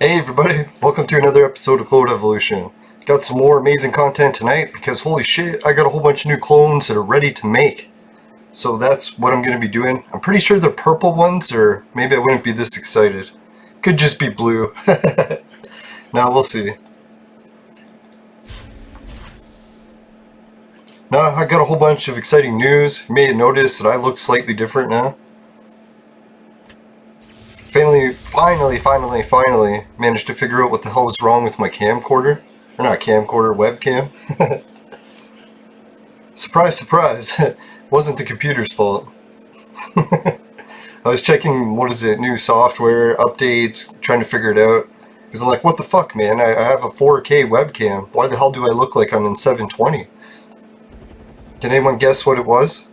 Hey everybody, welcome to another episode of Clone Evolution. Got some more amazing content tonight because holy shit, I got a whole bunch of new clones that are ready to make. So that's what I'm going to be doing. I'm pretty sure they're purple ones, or maybe I wouldn't be this excited. Could just be blue. Now we'll see. Now I got a whole bunch of exciting news. You may have noticed that I look slightly different now. Finally managed to figure out what the hell was wrong with my camcorder. Or not camcorder, webcam. Surprise, surprise. It wasn't the computer's fault. I was checking, new software, updates, trying to figure it out. Because I'm like, what the fuck, man? I have a 4K webcam. Why the hell do I look like I'm in 720? Can anyone guess what it was?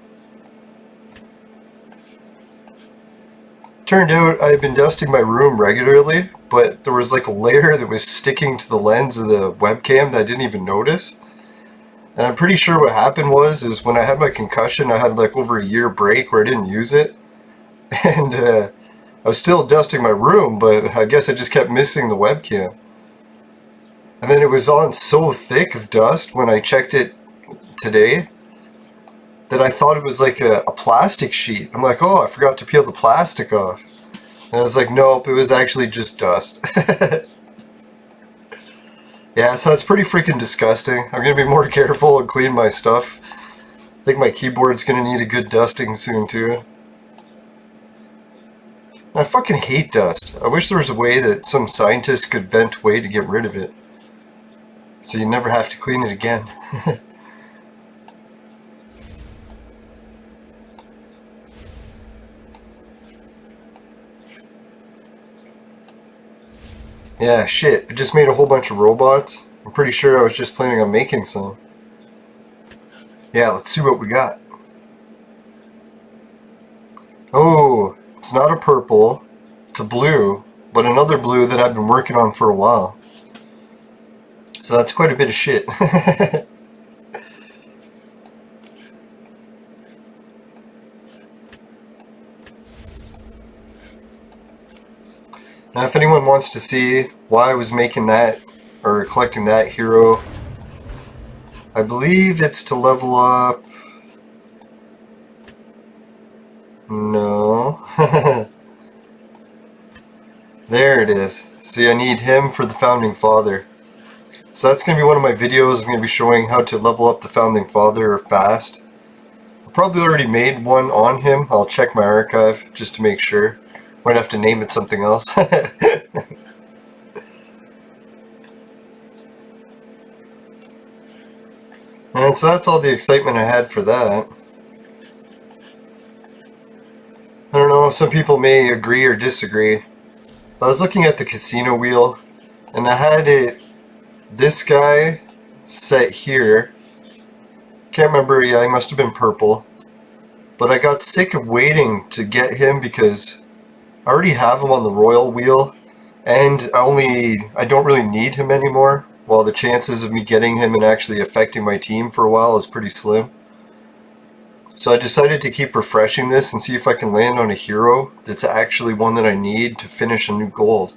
Turned out I had been dusting my room regularly, but there was like a layer that was sticking to the lens of the webcam that I didn't even notice. And I'm pretty sure what happened is when I had my concussion, I had like over a year break where I didn't use it. And I was still dusting my room, but I guess I just kept missing the webcam. And then it was on so thick of dust when I checked it today that I thought it was like a plastic sheet. I'm like, oh, I forgot to peel the plastic off. And I was like, nope, it was actually just dust. Yeah, so it's pretty freaking disgusting. I'm going to be more careful and clean my stuff. I think my keyboard's going to need a good dusting soon too. I fucking hate dust. I wish there was a way that some scientist could invent a way to get rid of it. So you never have to clean it again. Yeah, shit. I just made a whole bunch of robots. I'm pretty sure I was just planning on making some. Yeah, let's see what we got. Oh, it's not a purple. It's a blue, but another blue that I've been working on for a while. So that's quite a bit of shit. Now if anyone wants to see why I was making that, or collecting that hero, I believe it's to level up... No. There it is. See, I need him for the Founding Father. So that's going to be one of my videos. I'm going to be showing how to level up the Founding Father fast. I probably already made one on him. I'll check my archive just to make sure. Might have to name it something else. And so that's all the excitement I had for that. I don't know, some people may agree or disagree. I was looking at the casino wheel, and I had this guy set here. Can't remember, yeah, he must have been purple. But I got sick of waiting to get him because I already have him on the royal wheel, and I don't really need him anymore, while the chances of me getting him and actually affecting my team for a while is pretty slim. So I decided to keep refreshing this and see if I can land on a hero that's actually one that I need to finish a new gold.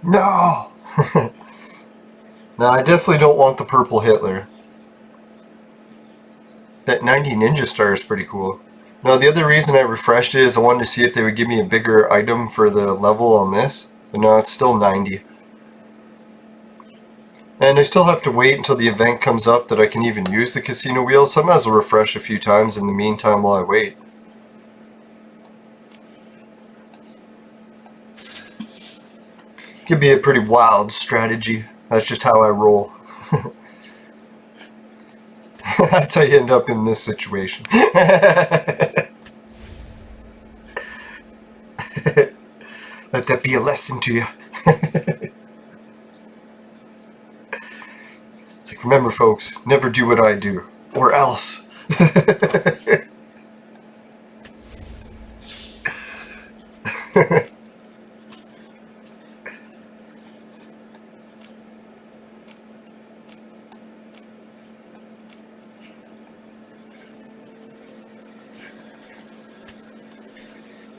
No! No, I definitely don't want the purple Hitler. That 90 ninja star is pretty cool. Now the other reason I refreshed it is I wanted to see if they would give me a bigger item for the level on this. But no, it's still 90. And I still have to wait until the event comes up that I can even use the casino wheel, so I might as well refresh a few times in the meantime while I wait. Could be a pretty wild strategy. That's just how I roll. That's how you end up in this situation. Let that be a lesson to you. It's like, remember folks, never do what I do, or else.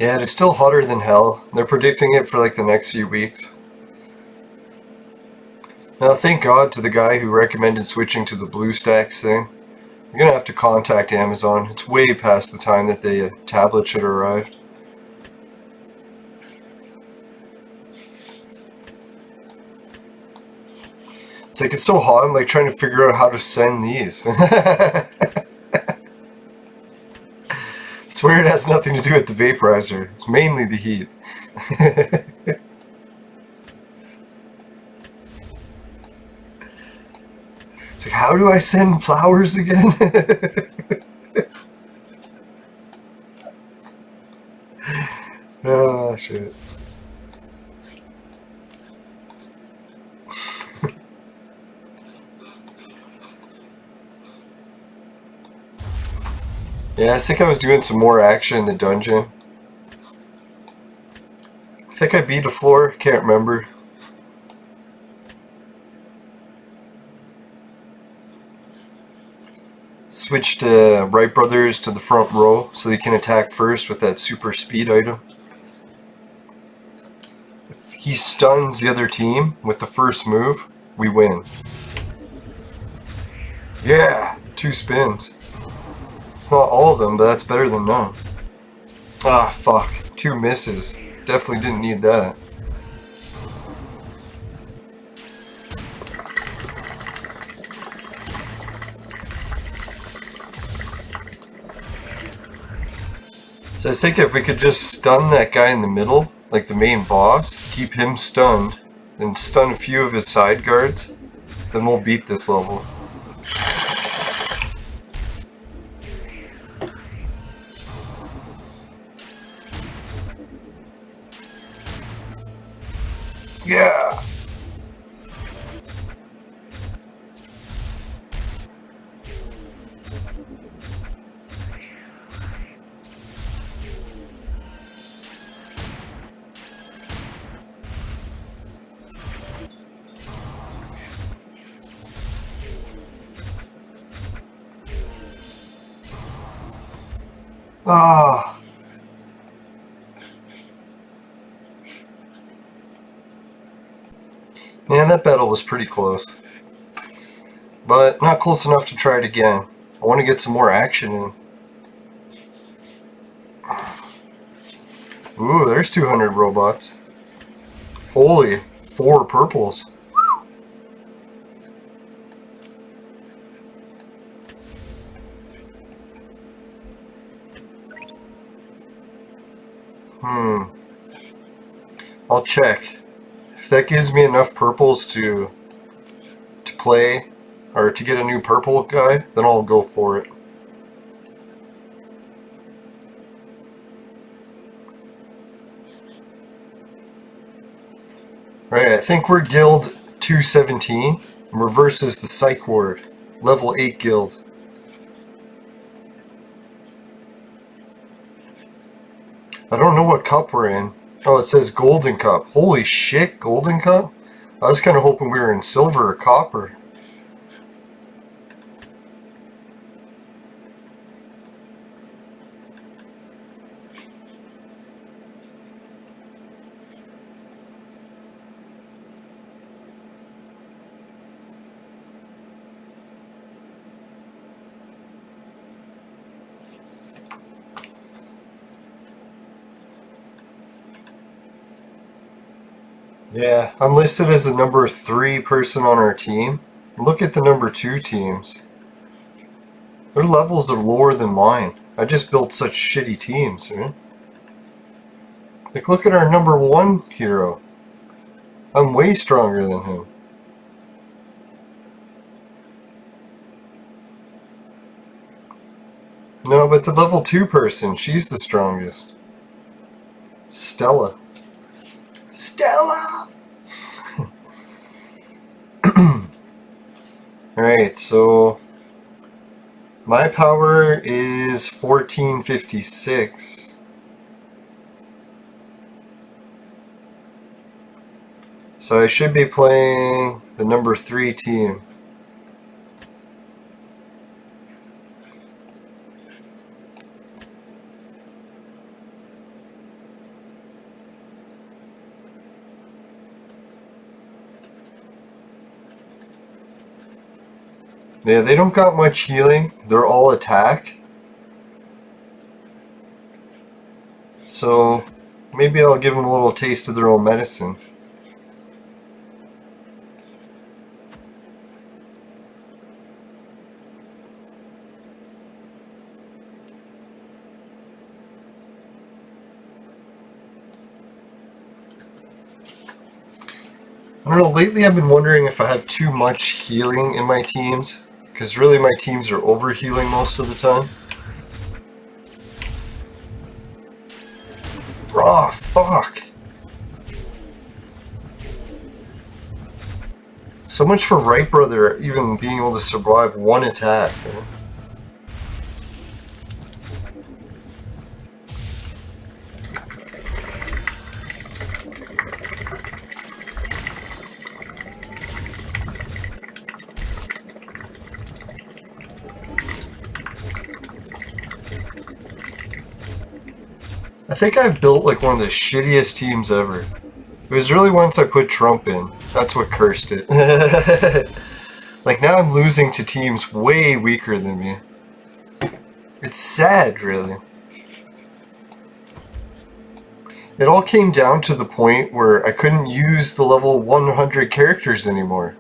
Yeah, it is still hotter than hell. They're predicting it for like the next few weeks. Now, thank God to the guy who recommended switching to the BlueStacks thing. You're gonna have to contact Amazon. It's way past the time that the tablet should have arrived. It's like, it's so hot, I'm like trying to figure out how to send these. Swear it has nothing to do with the vaporizer. It's mainly the heat. It's like, how do I send flowers again? Oh, shit. Yeah, I think I was doing some more action in the dungeon. I think I beat a floor, can't remember. Switched Wright Brothers to the front row so they can attack first with that super speed item. If he stuns the other team with the first move, we win. Yeah, 2 spins. It's not all of them, but that's better than none. Ah, fuck. 2 misses. Definitely didn't need that. So I was thinking if we could just stun that guy in the middle, like the main boss, keep him stunned, then stun a few of his side guards, then we'll beat this level. Yeah! Ah! Man, that battle was pretty close. But not close enough to try it again. I want to get some more action in. Ooh, there's 200 robots. Holy, 4 purples. I'll check. If that gives me enough purples to play, or to get a new purple guy, then I'll go for it. Right, I think we're guild 217. Reverse is the psych ward. Level 8 guild. I don't know what cup we're in. Oh, it says golden cup. Holy shit, golden cup? I was kind of hoping we were in silver or copper. Yeah, I'm listed as the number 3 person on our team. Look at the number 2 teams. Their levels are lower than mine. I just built such shitty teams, right? Like, look at our number 1 hero. I'm way stronger than him. No, but the level 2 person, she's the strongest. Stella. Stella! Alright, so my power is 1456. So I should be playing the number 3 team. Yeah, they don't got much healing. They're all attack. So maybe I'll give them a little taste of their own medicine. I don't know, lately I've been wondering if I have too much healing in my teams, because really my teams are over-healing most of the time. Oh, fuck! So much for Wright Brother even being able to survive one attack. You know? I think I've built like one of the shittiest teams ever. It was really once I put Trump in. That's what cursed it. Like now I'm losing to teams way weaker than me. It's sad, really. It all came down to the point where I couldn't use the level 100 characters anymore.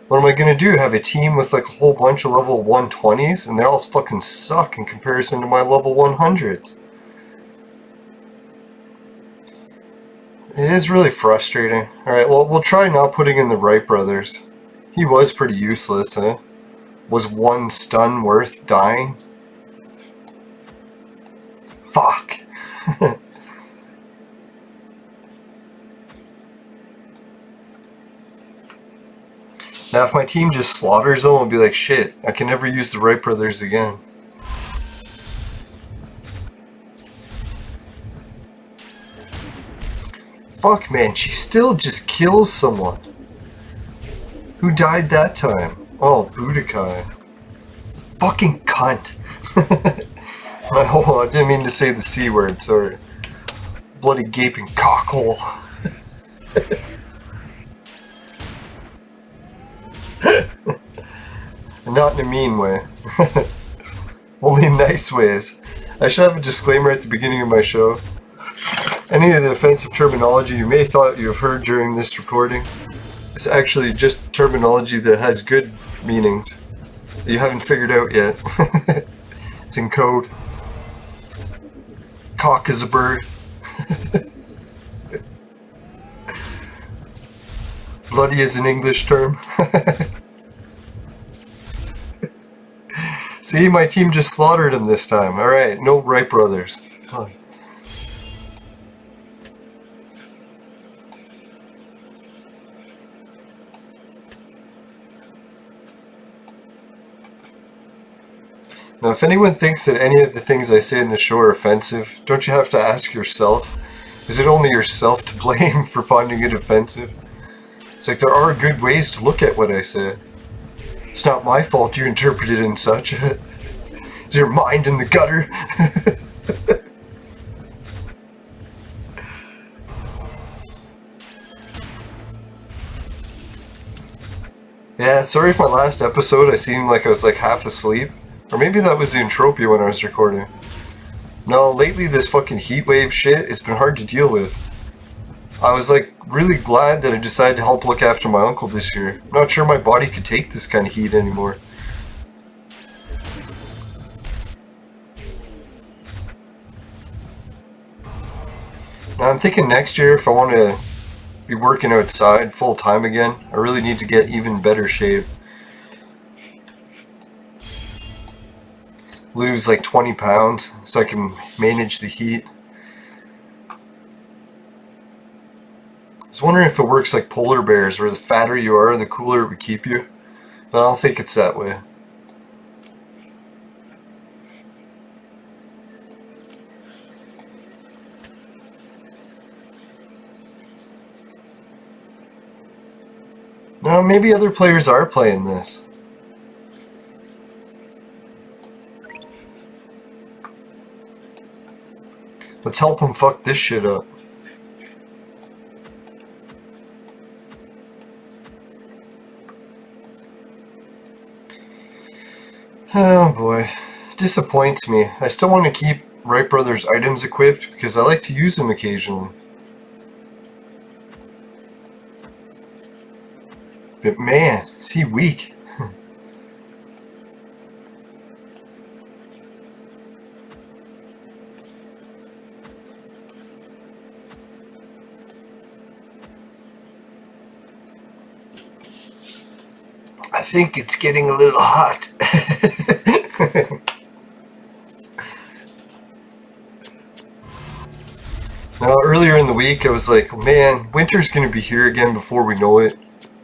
What am I gonna do? Have a team with like a whole bunch of level 120s and they all fucking suck in comparison to my level 100s? It is really frustrating. Alright, well, we'll try not putting in the Wright brothers. He was pretty useless, huh? Was one stun worth dying? Fuck! Now if my team just slaughters them, I'll be like, shit, I can never use the Wright brothers again. Fuck, man, she still just kills someone. Who died that time? Oh, Budokai. Fucking cunt. Oh, I didn't mean to say the C word, sorry. Bloody gaping cockhole. Not in a mean way. Only in nice ways. I should have a disclaimer at the beginning of my show. Any of the offensive terminology you may thought you have heard during this recording is actually just terminology that has good meanings that you haven't figured out yet. It's in code. Cock is a bird. Bloody is an English term. See, my team just slaughtered him this time. Alright, no Wright brothers. Oh. Now, if anyone thinks that any of the things I say in the show are offensive, don't you have to ask yourself, is it only yourself to blame for finding it offensive? It's like there are good ways to look at what I say. It's not my fault you interpret it in such. Is your mind in the gutter? Yeah, sorry if my last episode I seemed like I was like half asleep. Or maybe that was the Entropia when I was recording. No, lately this fucking heatwave shit has been hard to deal with. I was like really glad that I decided to help look after my uncle this year. I'm not sure my body could take this kind of heat anymore. Now I'm thinking next year if I want to be working outside full time again, I really need to get even better shape. Lose like 20 pounds so I can manage the heat. I was wondering if it works like polar bears, where the fatter you are, the cooler it would keep you. But I don't think it's that way. No, maybe other players are playing this. Let's help them fuck this shit up. Oh boy, disappoints me. I still want to keep Wright Brothers items equipped because I like to use them occasionally. But man, is he weak. I think it's getting a little hot. Now, earlier in the week, I was like, man, winter's going to be here again before we know it.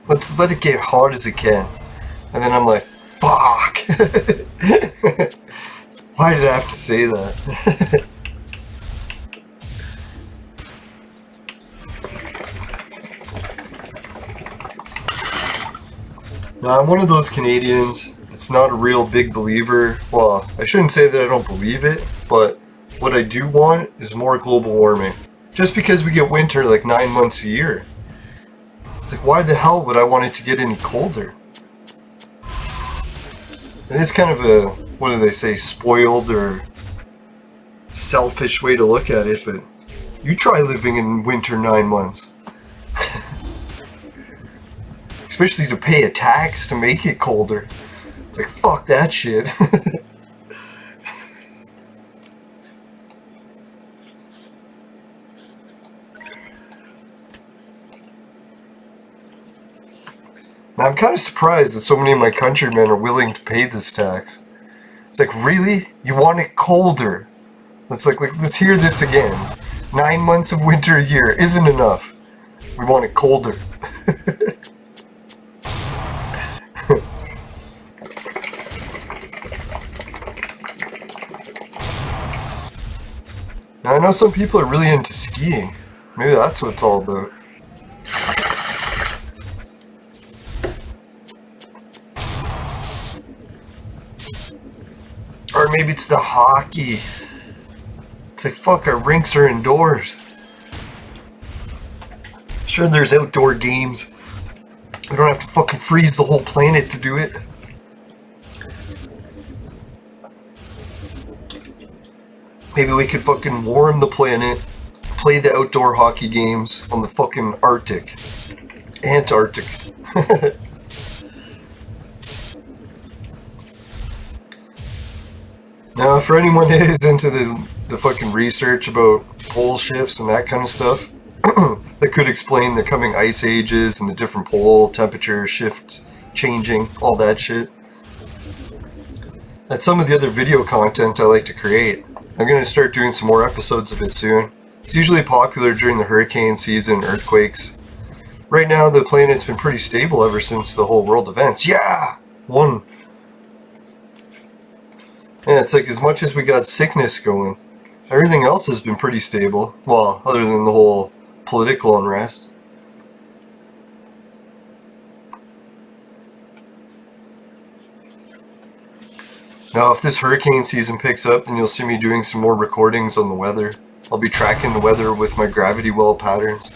Let's let it get hot as it can. And then I'm like, fuck. Why did I have to say that? Now, I'm one of those Canadians that's not a real big believer. Well, I shouldn't say that I don't believe it, but what I do want is more global warming. Just because we get winter like 9 months a year. It's like, why the hell would I want it to get any colder? It is kind of a, what do they say, spoiled or selfish way to look at it, but you try living in winter 9 months. Especially to pay a tax to make it colder. It's like, fuck that shit. Now, I'm kind of surprised that so many of my countrymen are willing to pay this tax. It's like, really? You want it colder? It's like, let's hear this again. 9 months of winter a year isn't enough. We want it colder. Now, I know some people are really into skiing. Maybe that's what it's all about. Or maybe it's the hockey. It's like, fuck, our rinks are indoors. Sure, there's outdoor games. We don't have to fucking freeze the whole planet to do it. Maybe we could fucking warm the planet, play the outdoor hockey games on the fucking Arctic. Antarctic. Now, for anyone who is into the fucking research about pole shifts and that kind of stuff, that could explain the coming ice ages and the different pole temperature shift changing, all that shit. That's some of the other video content I like to create. I'm going to start doing some more episodes of it soon. It's usually popular during the hurricane season, earthquakes. Right now, the planet's been pretty stable ever since the whole world events. Yeah! One. Yeah, it's like as much as we got sickness going, everything else has been pretty stable. Well, other than the whole political unrest. Now, if this hurricane season picks up, then you'll see me doing some more recordings on the weather. I'll be tracking the weather with my gravity well patterns.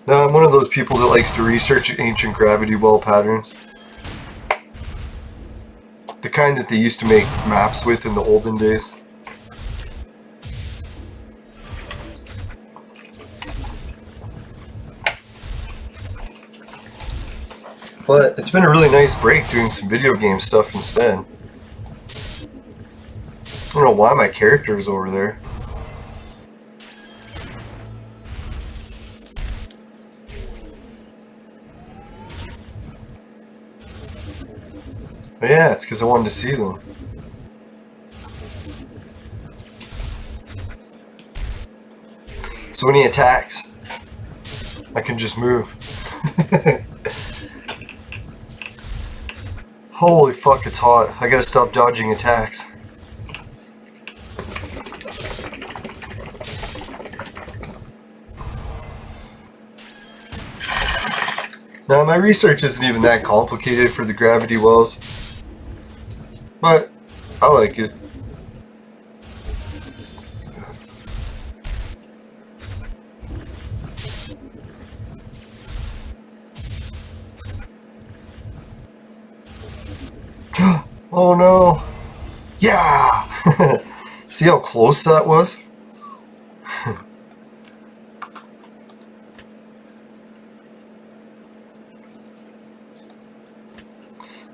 Now, I'm one of those people that likes to research ancient gravity well patterns. The kind that they used to make maps with in the olden days. But it's been a really nice break doing some video game stuff instead. I don't know why my character is over there. But yeah, it's because I wanted to see them. So when he attacks, I can just move. Holy fuck, it's hot. I gotta stop dodging attacks. Now, my research isn't even that complicated for the gravity wells, but I like it. Oh no! Yeah! See how close that was?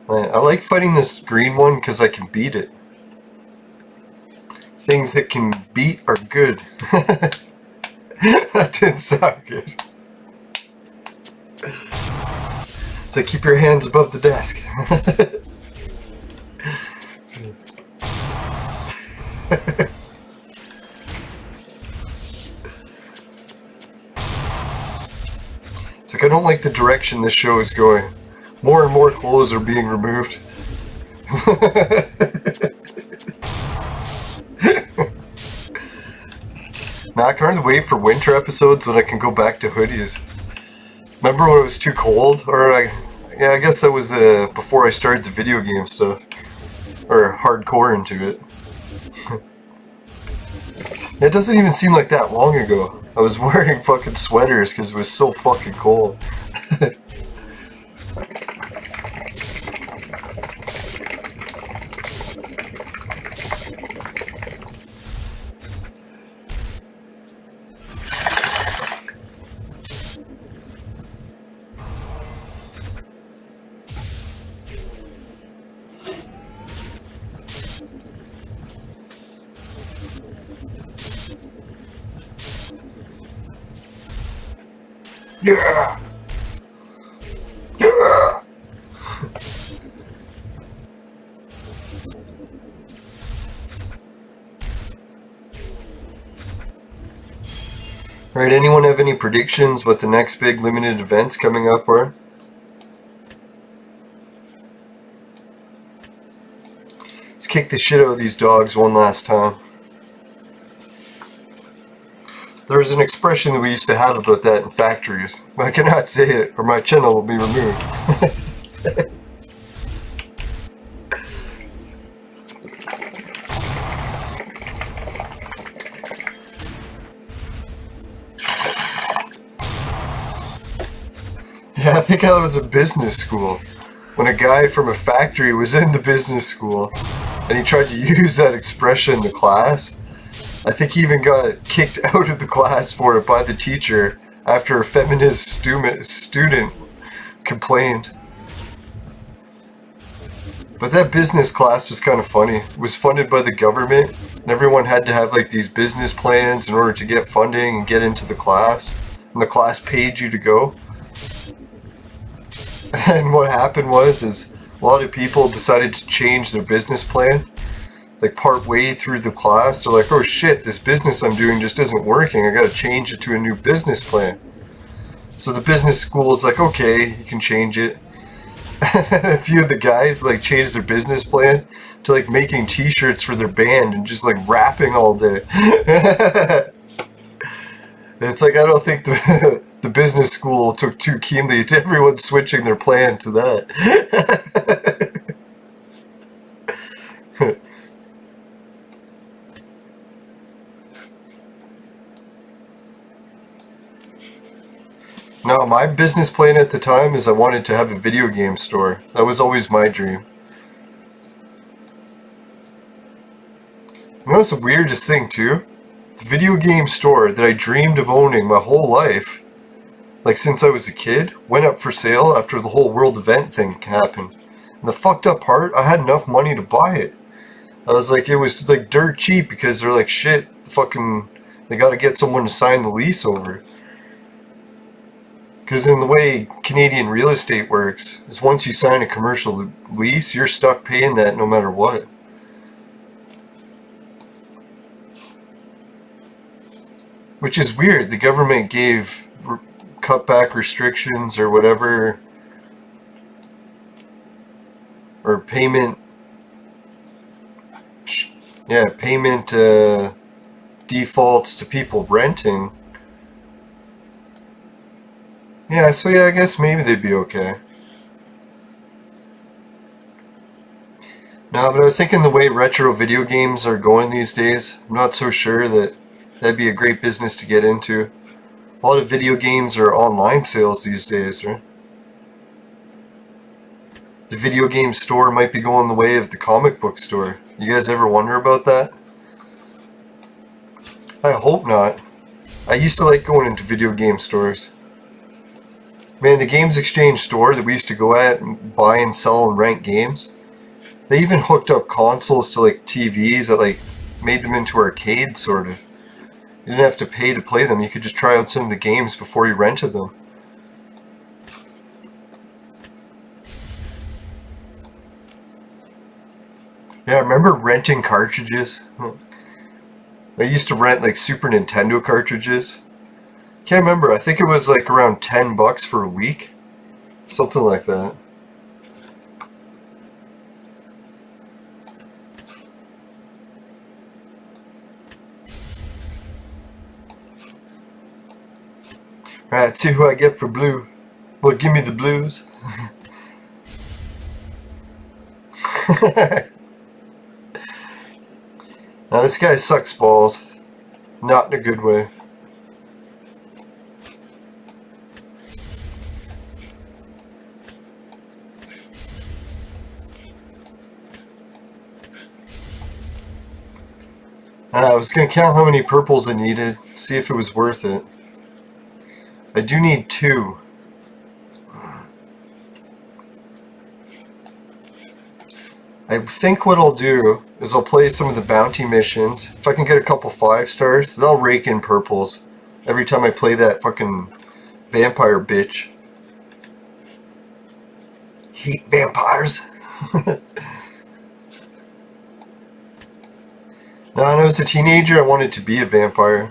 Man, I like fighting this green one because I can beat it. Things that can beat are good. That didn't sound good. So keep your hands above the desk. It's like I don't like the direction this show is going. More and more clothes are being removed. Now I can hardly wait for winter episodes when I can go back to hoodies. Remember when it was too cold? Yeah, I guess that was before I started the video game stuff. Or hardcore into it. It doesn't even seem like that long ago. I was wearing fucking sweaters because it was so fucking cold. Yeah! Yeah! Alright, anyone have any predictions what the next big limited events coming up are? Let's kick the shit out of these dogs one last time. There was an expression that we used to have about that in factories. I cannot say it, or my channel will be removed. Yeah, I think I was in business school. When a guy from a factory was in the business school, and he tried to use that expression in the class. I think he even got kicked out of the class for it by the teacher after a feminist student complained. But that business class was kind of funny. It was funded by the government, and everyone had to have like these business plans in order to get funding and get into the class. And the class paid you to go. And what happened is a lot of people decided to change their business plan. Like part way through the class, they're like, oh shit, this business I'm doing just isn't working. I gotta change it to a new business plan. So the business school is like, okay, you can change it. A few of the guys like changed their business plan to like making t-shirts for their band and just like rapping all day. It's like, I don't think the business school took too keenly to everyone switching their plan to that. No, my business plan at the time is I wanted to have a video game store. That was always my dream. You know what's the weirdest thing too? The video game store that I dreamed of owning my whole life, like since I was a kid, went up for sale after the whole world event thing happened. And the fucked up part, I had enough money to buy it. I was like, it was like dirt cheap because they're like, shit, fucking, they gotta get someone to sign the lease over. Because in the way Canadian real estate works, is once you sign a commercial lease, you're stuck paying that no matter what. Which is weird. The government gave cutback restrictions or whatever, or payment, payment defaults to people renting. Yeah, so yeah, I guess maybe they'd be okay. No, but I was thinking the way retro video games are going these days, I'm not so sure that that'd be a great business to get into. A lot of video games are online sales these days, right? the video game store might be going the way of the comic book store. You guys ever wonder about that? I hope not. I used to like going into video game stores. Man, the Games Exchange store that we used to go at and buy and sell and rent games, they even hooked up consoles to like TVs that like made them into arcades, sort of. You didn't have to pay to play them. You could just try out some of the games before you rented them. Yeah, I remember renting cartridges. I used to rent like Super Nintendo cartridges. Can't remember. I think it was like around $10 for a week. Something like that. Alright, let's see who I get for blue. Well, give me the blues. Now this guy sucks balls. Not in a good way. I was going to count how many purples I needed, see if it was worth it. I do need 2. I think what I'll do is I'll play some of the bounty missions. If I can get a couple 5 stars, then I'll rake in purples every time I play that fucking vampire bitch. Hate vampires. Now, when I was a teenager, I wanted to be a vampire.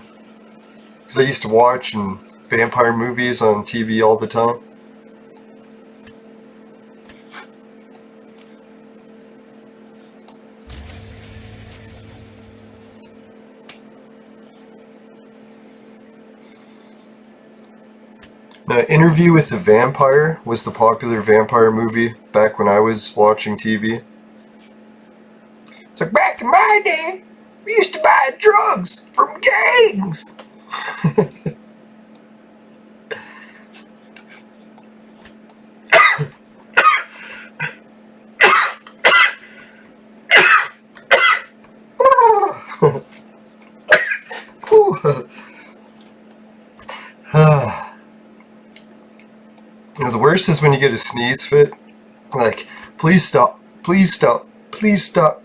Because I used to watch vampire movies on TV all the time. Now, Interview with the Vampire was the popular vampire movie back when I was watching TV. It's like, back in my day, we used to buy drugs from gangs. The worst is when you get a sneeze fit. Like, please stop, please stop, please stop.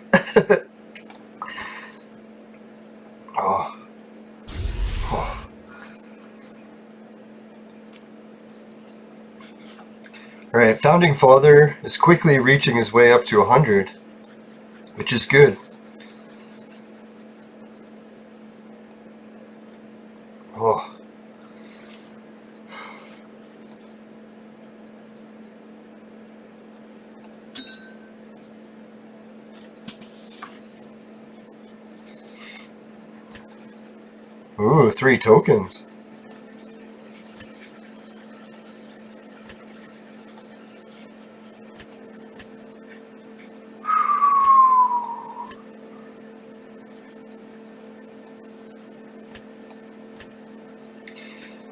Oh. Oh. Alright, Founding Father is quickly reaching his way up to 100, which is good. Oh. Ooh, 3 tokens.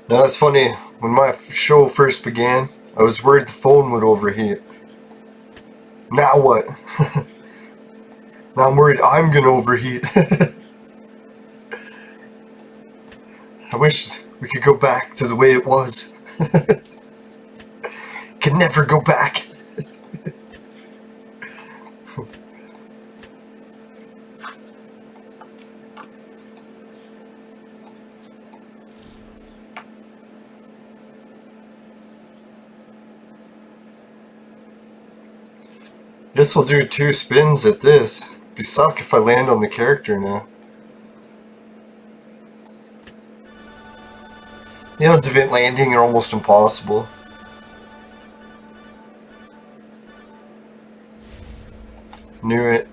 Now, it's funny, when my show first began, I was worried the phone would overheat. Now what? Now I'm worried I'm gonna overheat. I wish we could go back to the way it was. Can never go back. Guess we'll do 2 spins at this. It'd be suck if I land on the character now. The odds of it landing are almost impossible. Knew it.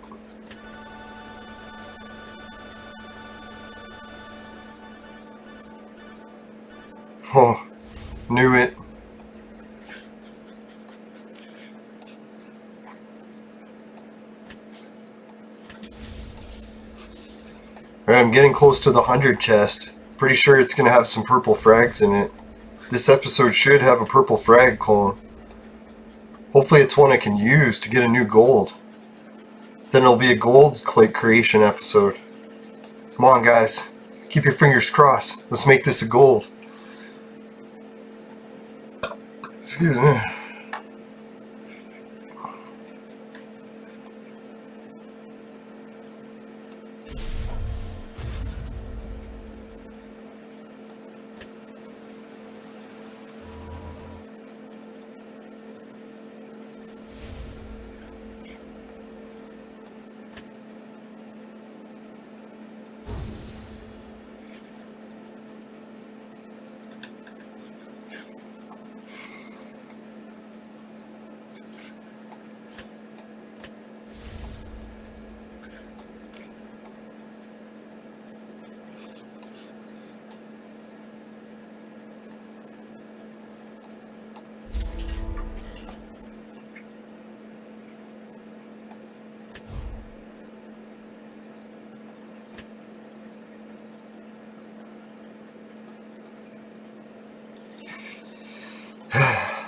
Oh, knew it. Alright, I'm getting close to the 100 chest. Pretty sure it's going to have some purple frags in it. This episode should have a purple frag clone. Hopefully it's one I can use to get a new gold. Then it'll be a gold clay creation episode. Come on, guys. Keep your fingers crossed. Let's make this a gold. Excuse me.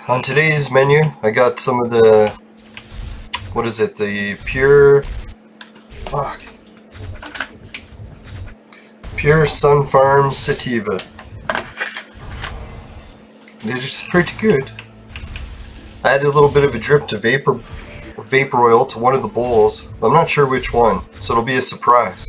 On today's menu, I got some of the, what is it, the pure Sun Farm Sativa. It's pretty good. I added a little bit of a drip to vapor oil to one of the bowls. I'm not sure which one, so it'll be a surprise.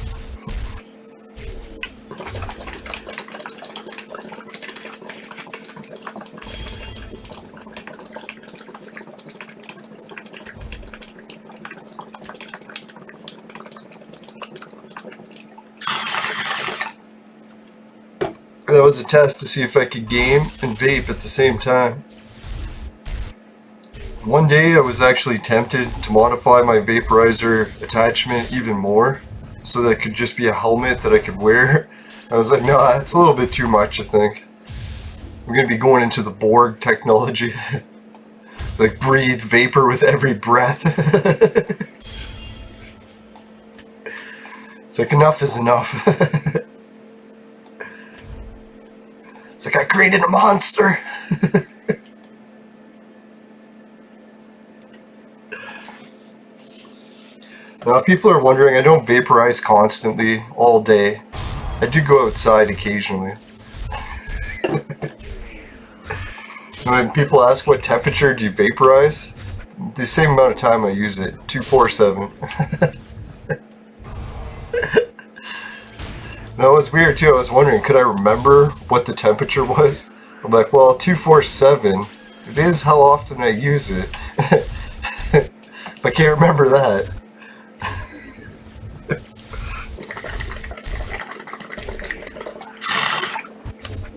That was a test to see if I could game and vape at the same time. One day I was actually tempted to modify my vaporizer attachment even more so that it could just be a helmet that I could wear. I was like, no, that's a little bit too much, I think. I'm going to be going into the Borg technology. Like breathe vapor with every breath. It's like enough is enough. It's like I created a monster. Now, if people are wondering, I don't vaporize constantly all day. I do go outside occasionally. When people ask what temperature do you vaporize, the same amount of time I use it, 247. That was weird too. I was wondering, could I remember what the temperature was? I'm like, well, 247, it is how often I use it. If I can't remember that.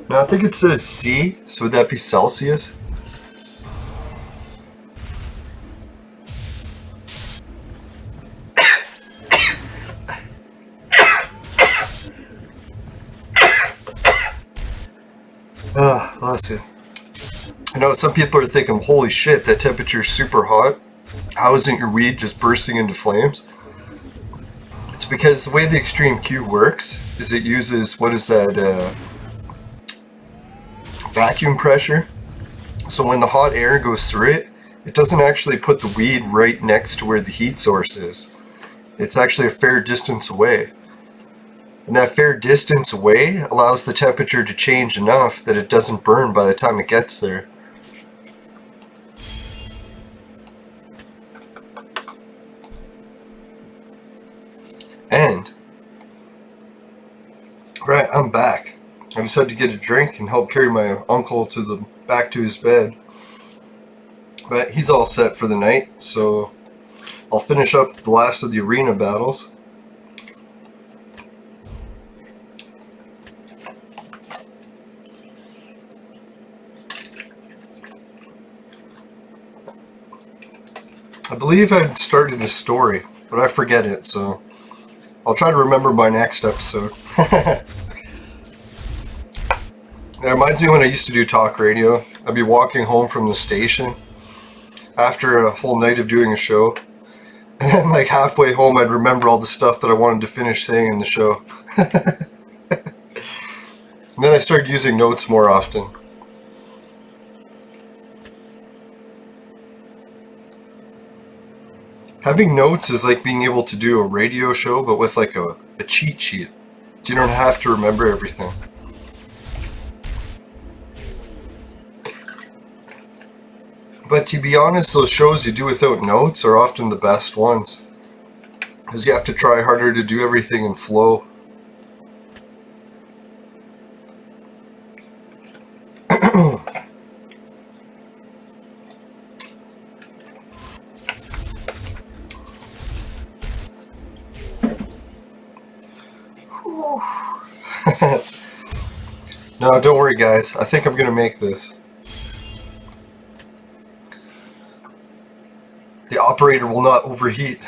Now I think it says C, so would that be Celsius? Bless you. I know some people are thinking, holy shit, that temperature's super hot. How isn't your weed just bursting into flames? It's because the way the Extreme Q works is it uses, what is that, vacuum pressure. So when the hot air goes through it, it doesn't actually put the weed right next to where the heat source is. It's actually a fair distance away. And that fair distance away allows the temperature to change enough that it doesn't burn by the time it gets there. And, right, I'm back. I just had to get a drink and help carry my uncle back to his bed. But he's all set for the night, so I'll finish up the last of the arena battles. I believe I started a story, but I forget it, so I'll try to remember by next episode. It reminds me when I used to do talk radio. I'd be walking home from the station after a whole night of doing a show, and then like halfway home I'd remember all the stuff that I wanted to finish saying in the show. And then I started using notes more often. Having notes is like being able to do a radio show, but with like a cheat sheet. So you don't have to remember everything. But to be honest, those shows you do without notes are often the best ones. Because you have to try harder to do everything in flow. No, don't worry guys. I think I'm going to make this. The operator will not overheat.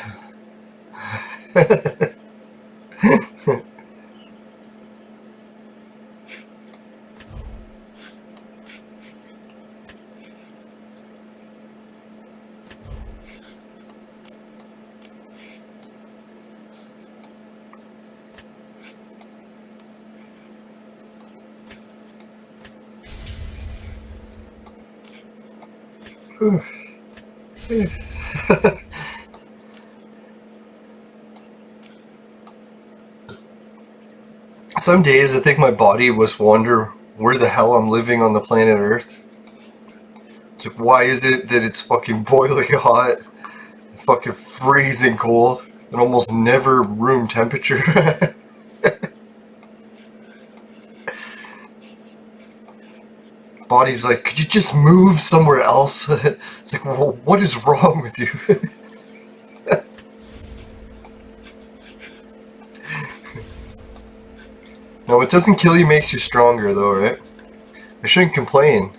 Some days I think my body must wonder where the hell I'm living on the planet Earth. It's like, why is it that it's fucking boiling hot, fucking freezing cold, and almost never room temperature? Body's like, could you just move somewhere else? It's like, well, what is wrong with you? No, what doesn't kill you makes you stronger, though, right? I shouldn't complain.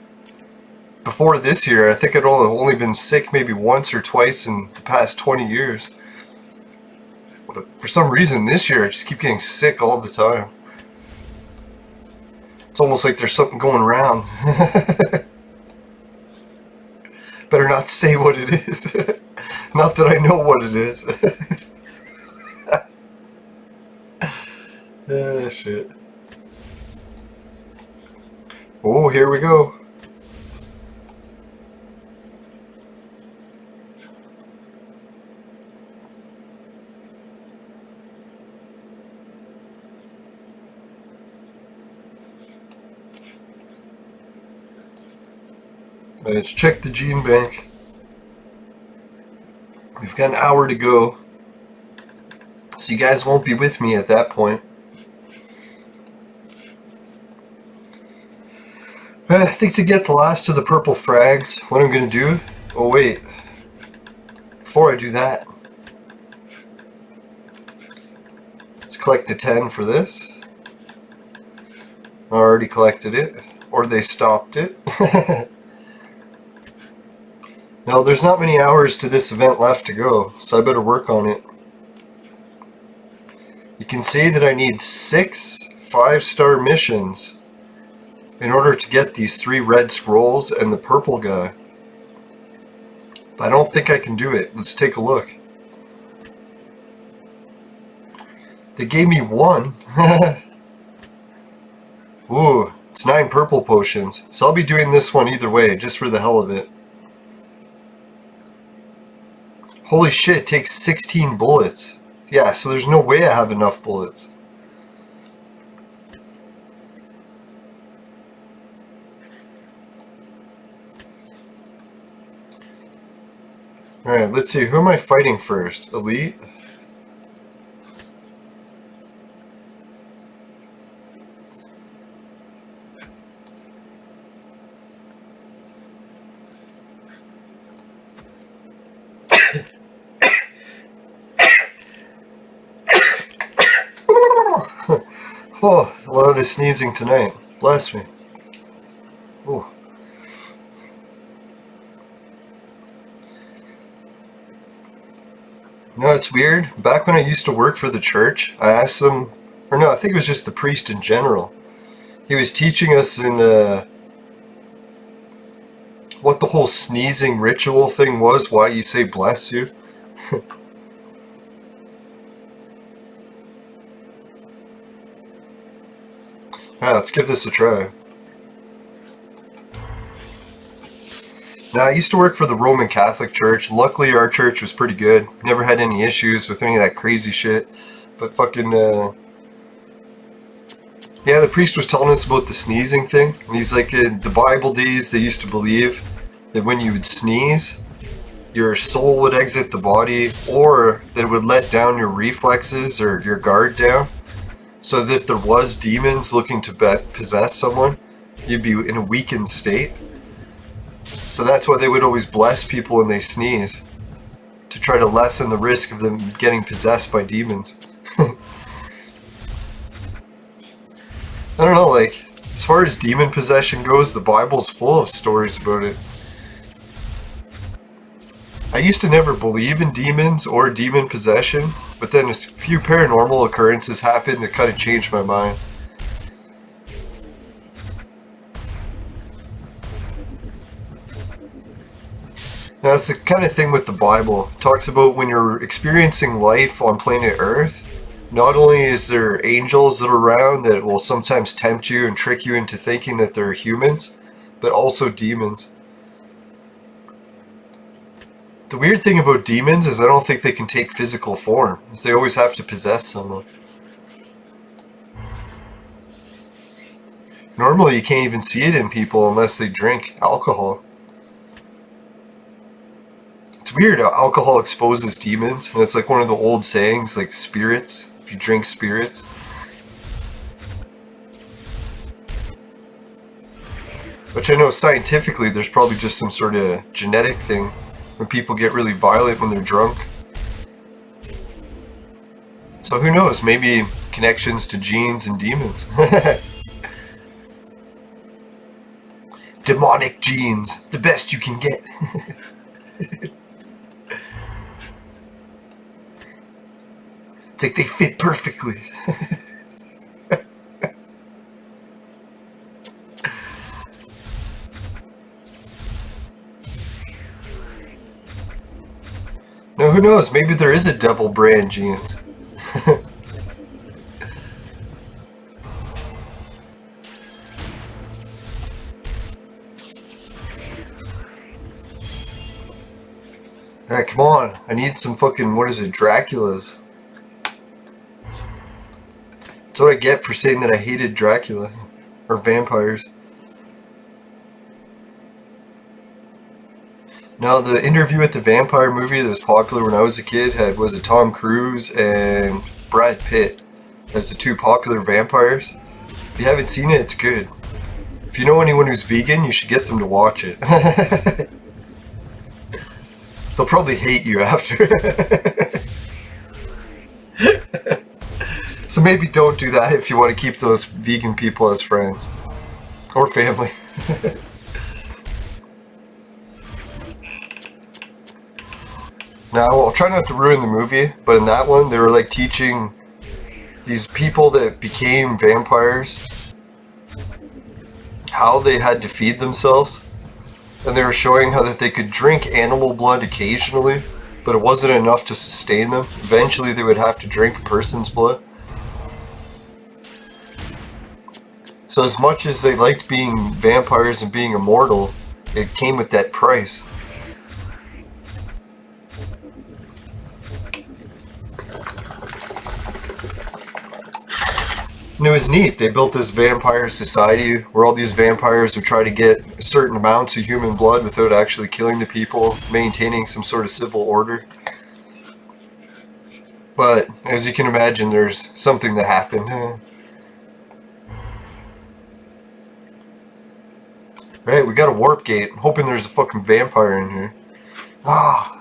Before this year, I think I'd only been sick maybe once or twice in the past 20 years. But for some reason, this year, I just keep getting sick all the time. It's almost like there's something going around. Better not say what it is. Not that I know what it is. Ah, shit. Oh, here we go. Let's check the gene bank. We've got an hour to go. So you guys won't be with me at that point. I think to get the last of the purple frags, what I'm going to do... Oh wait. Before I do that, let's collect the 10 for this. I already collected it. Or they stopped it. Now there's not many hours to this event left to go, so I better work on it. You can see that I need 6 5-star missions in order to get these 3 red scrolls and the purple guy. But I don't think I can do it. Let's take a look. They gave me 1. Ooh, it's 9 purple potions. So I'll be doing this one either way, just for the hell of it. Holy shit, it takes 16 bullets. Yeah, so there's no way I have enough bullets. Alright, let's see. Who am I fighting first? Elite? Oh, a lot of sneezing tonight. Bless me. Ooh. You know, it's weird. Back when I used to work for the church, I asked them, or no, I think it was just the priest in general. He was teaching us in what the whole sneezing ritual thing was, why you say bless you. Alright, let's give this a try. Now, I used to work for the Roman Catholic Church. Luckily, our church was pretty good. Never had any issues with any of that crazy shit. But fucking, yeah, the priest was telling us about the sneezing thing. And he's like, in the Bible days, they used to believe that when you would sneeze, your soul would exit the body, or that it would let down your reflexes or your guard down. So that if there was demons looking to possess someone, you'd be in a weakened state. So that's why they would always bless people when they sneeze, to try to lessen the risk of them getting possessed by demons. I don't know, like, as far as demon possession goes, the Bible's full of stories about it. I used to never believe in demons or demon possession, but then a few paranormal occurrences happened that kind of changed my mind. Now, it's the kind of thing with the Bible. It talks about when you're experiencing life on planet Earth, not only is there angels that are around that will sometimes tempt you and trick you into thinking that they're humans, but also demons. The weird thing about demons is I don't think they can take physical form, as they always have to possess someone. Normally you can't even see it in people unless they drink alcohol. It's weird how alcohol exposes demons, and it's like one of the old sayings, like spirits, if you drink spirits. Which I know scientifically there's probably just some sort of genetic thing when people get really violent when they're drunk. So who knows, maybe connections to genes and demons. Demonic genes, the best you can get. It's like they fit perfectly. Now who knows, maybe there is a devil brand genes. Alright, come on. I need some fucking, what is it, Draculas. That's what I get for saying that I hated Dracula. Or vampires. Now, the Interview with the Vampire movie that was popular when I was a kid was Tom Cruise and Brad Pitt as the two popular vampires. If you haven't seen it, it's good. If you know anyone who's vegan, you should get them to watch it. They'll probably hate you after. So maybe don't do that if you want to keep those vegan people as friends. Or family. Now, I'll try not to ruin the movie, but in that one, they were like teaching these people that became vampires how they had to feed themselves. And they were showing how that they could drink animal blood occasionally, but it wasn't enough to sustain them. Eventually, they would have to drink a person's blood. So as much as they liked being vampires and being immortal, it came with that price. And it was neat. They built this vampire society where all these vampires would try to get certain amounts of human blood without actually killing the people, maintaining some sort of civil order. But as you can imagine, there's something that happened. Right, we got a warp gate. I'm hoping there's a fucking vampire in here. Ah.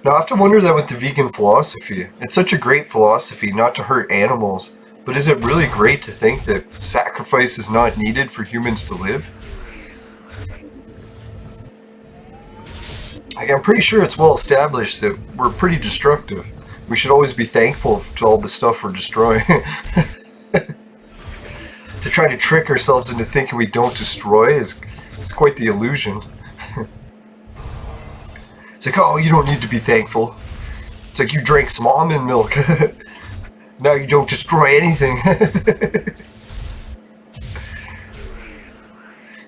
Now I have to wonder that with the vegan philosophy. It's such a great philosophy not to hurt animals, but is it really great to think that sacrifice is not needed for humans to live? Like, I'm pretty sure it's well established that we're pretty destructive. We should always be thankful to all the stuff we're destroying. To try to trick ourselves into thinking we don't destroy is quite the illusion. It's like, oh, you don't need to be thankful. It's like you drank some almond milk. Now you don't destroy anything.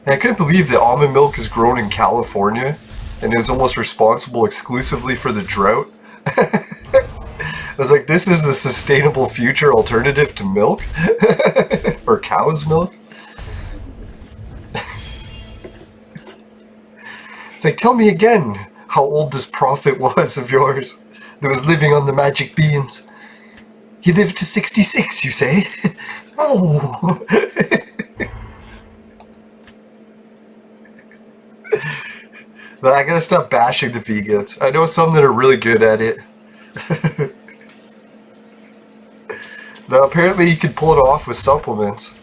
And I couldn't believe that almond milk is grown in California and is almost responsible exclusively for the drought. I was like, this is the sustainable future alternative to milk? Or cow's milk? It's like, tell me again how old this prophet was of yours that was living on the magic beans. He lived to 66, you say? Oh! But I gotta stop bashing the vegans. I know some that are really good at it. Now apparently you can pull it off with supplements.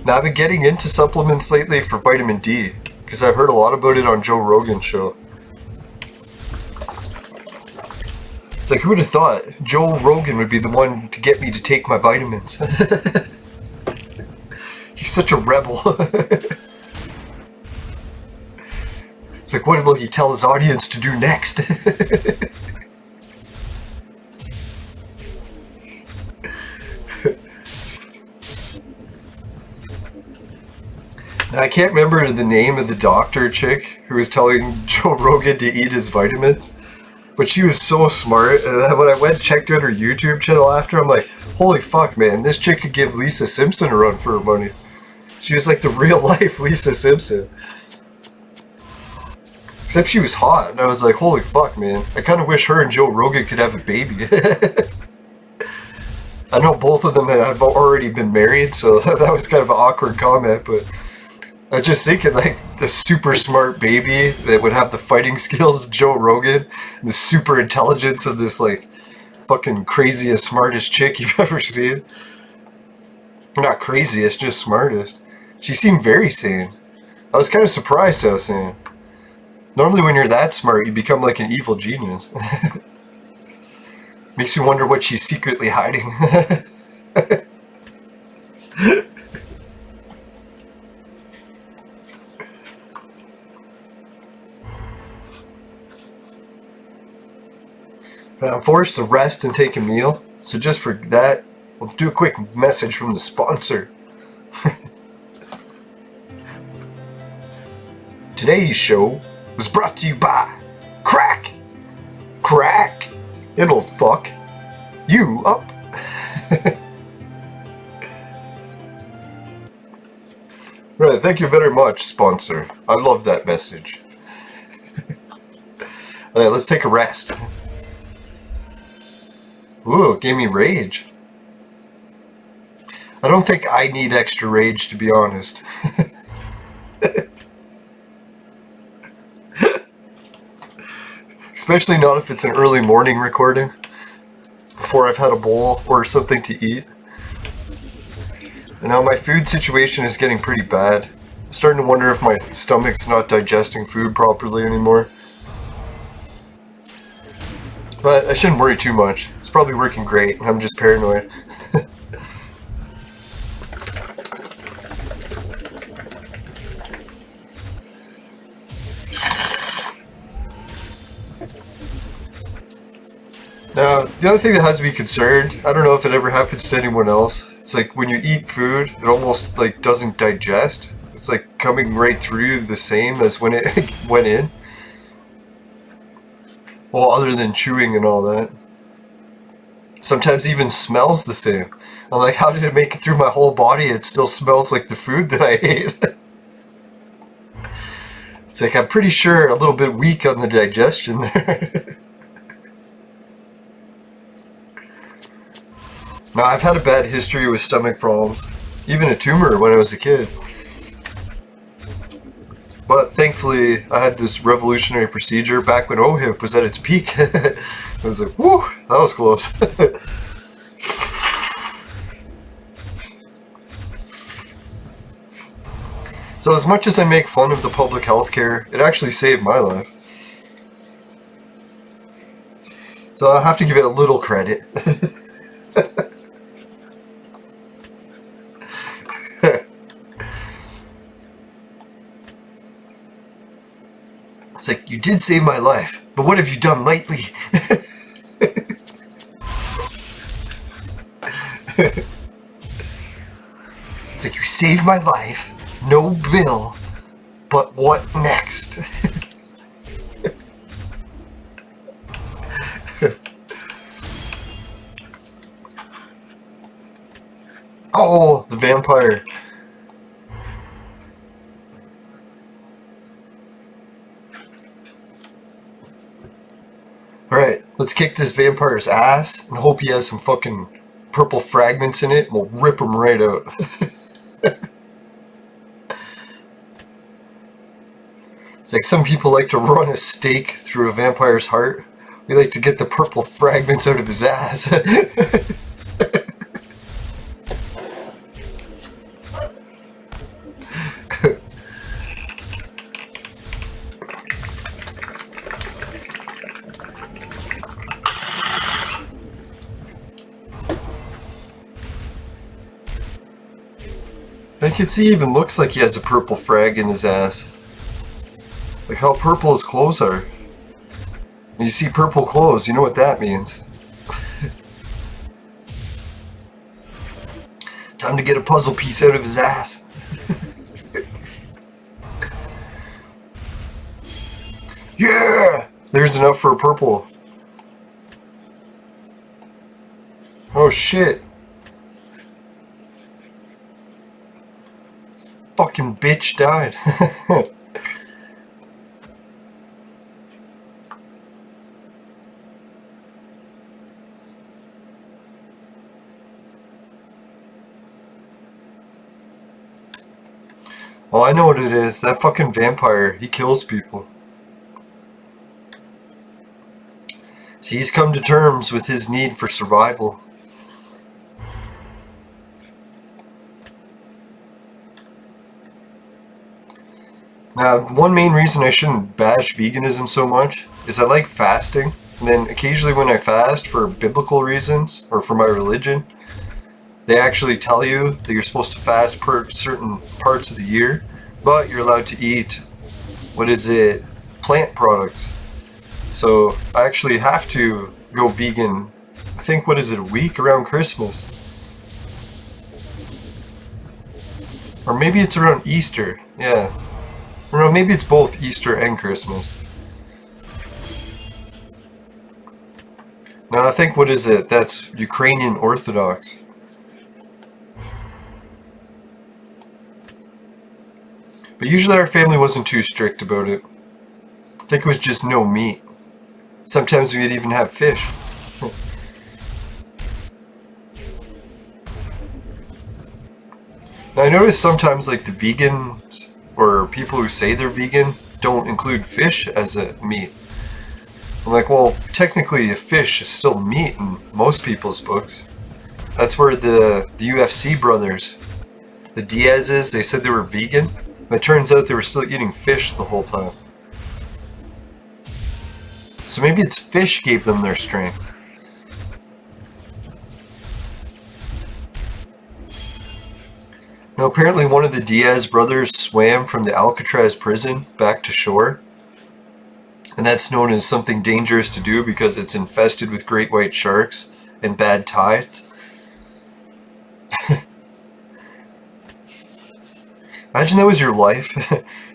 Now I've been getting into supplements lately for vitamin D, because I heard a lot about it on Joe Rogan's show. It's like, who would have thought Joe Rogan would be the one to get me to take my vitamins? He's such a rebel. It's like, what will he tell his audience to do next? Now, I can't remember the name of the doctor chick who was telling Joe Rogan to eat his vitamins, but she was so smart. And then when I went and checked out her YouTube channel after, I'm like, holy fuck, man, this chick could give Lisa Simpson a run for her money. She was like the real life Lisa Simpson. Except she was hot, and I was like, holy fuck, man. I kind of wish her and Joe Rogan could have a baby. I know both of them have already been married, so that was kind of an awkward comment, but I was just thinking, like, the super smart baby that would have the fighting skills of Joe Rogan, and the super intelligence of this, like, fucking craziest, smartest chick you've ever seen. Not craziest, just smartest. She seemed very sane. I was kind of surprised how sane. Normally when you're that smart, you become like an evil genius. Makes you wonder what she's secretly hiding. But I'm forced to rest and take a meal, so just for that, we'll do a quick message from the sponsor. Today's show was brought to you by Crack! Crack! It'll fuck you up. Right, thank you very much, sponsor. I love that message. Alright, let's take a rest. Ooh, it gave me rage. I don't think I need extra rage, to be honest. Especially not if it's an early morning recording, before I've had a bowl or something to eat. And now my food situation is getting pretty bad. I'm starting to wonder if my stomach's not digesting food properly anymore. But I shouldn't worry too much. It's probably working great. I'm just paranoid. Now, the other thing that has to be concerned, I don't know if it ever happens to anyone else. It's like when you eat food, it almost like doesn't digest. It's like coming right through the same as when it went in. Well, other than chewing and all that. Sometimes even smells the same. I'm like, how did it make it through my whole body? It still smells like the food that I ate. It's like, I'm pretty sure a little bit weak on the digestion there. Now, I've had a bad history with stomach problems. Even a tumor when I was a kid. But thankfully, I had this revolutionary procedure back when OHIP was at its peak. I was like, whew, that was close. So as much as I make fun of the public healthcare, it actually saved my life. So I have to give it a little credit. It's like, you did save my life, but what have you done lately? saved my life. No bill. But what next? Oh, the vampire. Alright, let's kick this vampire's ass and hope he has some fucking purple fragments in it and we'll rip him right out. It's like some people like to run a stake through a vampire's heart. We like to get the purple fragments out of his ass. I can see he even looks like he has a purple frag in his ass. Like how purple his clothes are. When you see purple clothes, you know what that means. Time to get a puzzle piece out of his ass. Yeah! There's enough for a purple. Oh shit. Fucking bitch died. Oh, I know what it is. That fucking vampire, he kills people. See, he's come to terms with his need for survival. Now, one main reason I shouldn't bash veganism so much is I like fasting, and then occasionally when I fast for biblical reasons, or for my religion, they actually tell you that you're supposed to fast per certain parts of the year, but you're allowed to eat, plant products. So I actually have to go vegan, I think, a week around Christmas? Or maybe it's around Easter, yeah. Or no, maybe it's both Easter and Christmas. Now I think, that's Ukrainian Orthodox. But usually our family wasn't too strict about it. I think it was just no meat. Sometimes we'd even have fish. Now I notice sometimes like the vegans, or people who say they're vegan, don't include fish as a meat. I'm like, well, technically a fish is still meat in most people's books. That's where the UFC brothers, the Diaz's, they said they were vegan, but it turns out they were still eating fish the whole time. So maybe it's fish gave them their strength. Now apparently one of the Diaz brothers swam from the Alcatraz prison back to shore. And that's known as something dangerous to do because it's infested with great white sharks and bad tides. Imagine that was your life.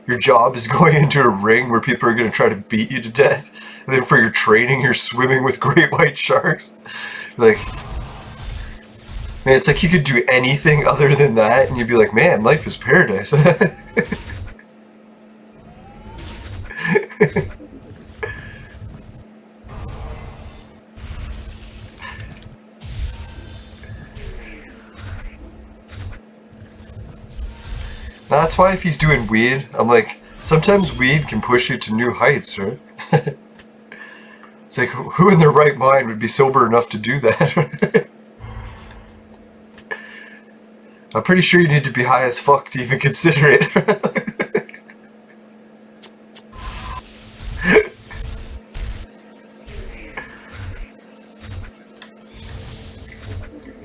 Your job is going into a ring where people are going to try to beat you to death. And then for your training, you're swimming with great white sharks. Like, man, it's like you could do anything other than that, and you'd be like, man, life is paradise. Now, that's why if he's doing weed, I'm like, sometimes weed can push you to new heights, right? It's like, who in their right mind would be sober enough to do that? I'm pretty sure you need to be high as fuck to even consider it.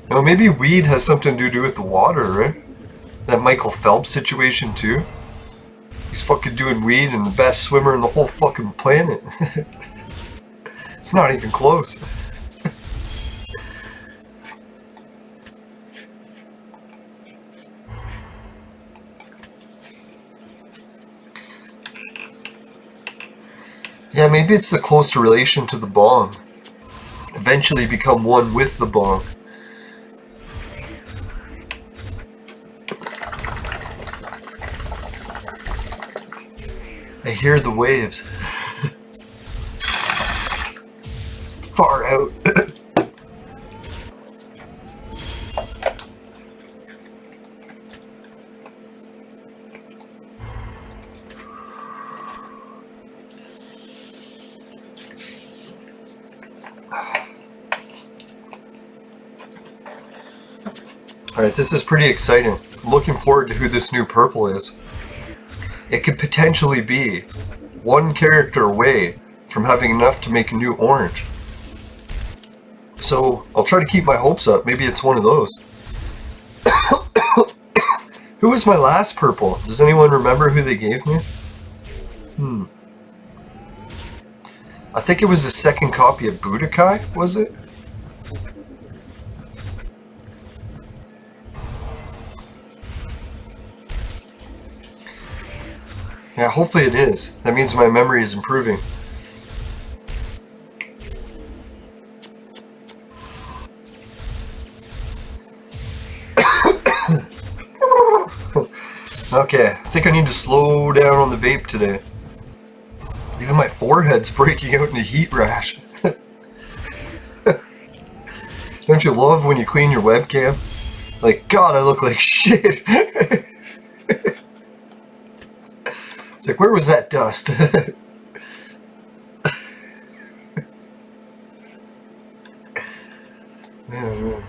Now, maybe weed has something to do with the water, right? That Michael Phelps situation too. He's fucking doing weed and the best swimmer in the whole fucking planet. It's not even close. Yeah, maybe it's the closer relation to the bong. Eventually become one with the bong. I hear the waves. It's far out. Alright, this is pretty exciting. I'm looking forward to who this new purple is. It could potentially be one character away from having enough to make a new orange. So, I'll try to keep my hopes up. Maybe it's one of those. Who was my last purple? Does anyone remember who they gave me? I think it was a second copy of Budokai, was it? Yeah, hopefully it is. That means my memory is improving. Okay, I think I need to slow down on the vape today. Even my forehead's breaking out in a heat rash. Don't you love when you clean your webcam? Like, God, I look like shit. It's like, where was that dust? Man.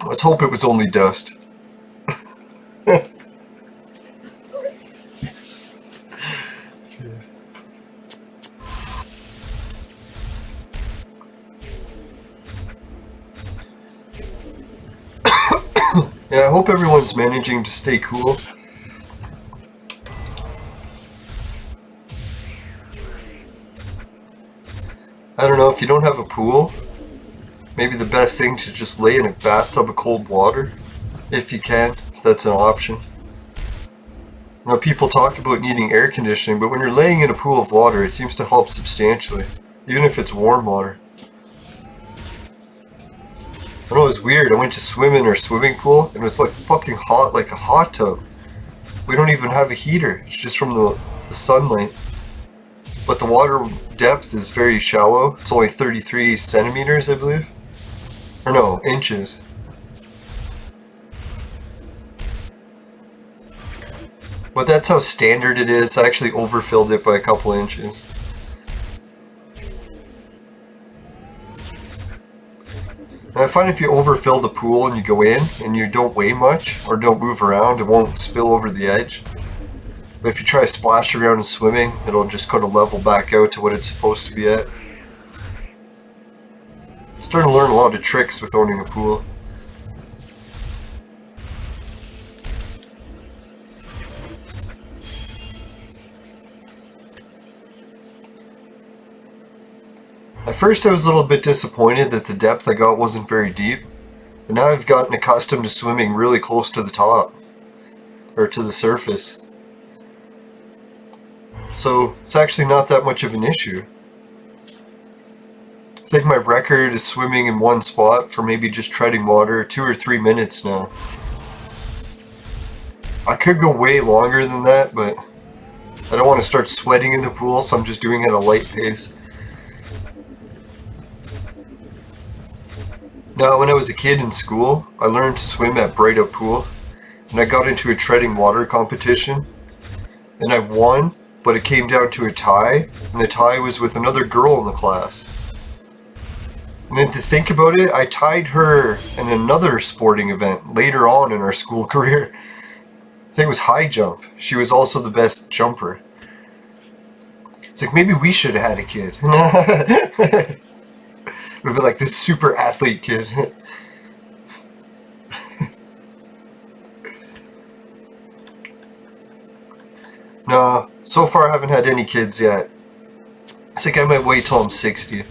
Let's hope it was only dust. Yeah, I hope everyone's managing to stay cool. I don't know, if you don't have a pool, maybe the best thing to just lay in a bathtub of cold water, if you can, if that's an option. You know, people talk about needing air conditioning, but when you're laying in a pool of water, it seems to help substantially, even if it's warm water. I know, it was weird. I went to swim in our swimming pool, and it was like fucking hot, like a hot tub. We don't even have a heater, it's just from the sunlight. But the water depth is very shallow. It's only 33 centimeters, I believe. Or no, inches. But that's how standard it is. I actually overfilled it by a couple inches. And I find if you overfill the pool and you go in and you don't weigh much or don't move around, it won't spill over the edge. But if you try to splash around in swimming, it'll just kind of level back out to what it's supposed to be at. I'm starting to learn a lot of tricks with owning a pool. At first I was a little bit disappointed that the depth I got wasn't very deep, but now I've gotten accustomed to swimming really close to the top, or to the surface. So it's actually not that much of an issue. I think my record is swimming in one spot for maybe just treading water 2 or 3 minutes now. I could go way longer than that, but I don't want to start sweating in the pool, so I'm just doing it at a light pace. Now, when I was a kid in school, I learned to swim at Bright Up Pool, and I got into a treading water competition, and I won, but it came down to a tie, and the tie was with another girl in the class. And then to think about it, I tied her in another sporting event later on in our school career. I think it was high jump. She was also the best jumper. It's like, maybe we should have had a kid. It would be like this super athlete kid. No, so far I haven't had any kids yet. I think I might wait till I'm 60.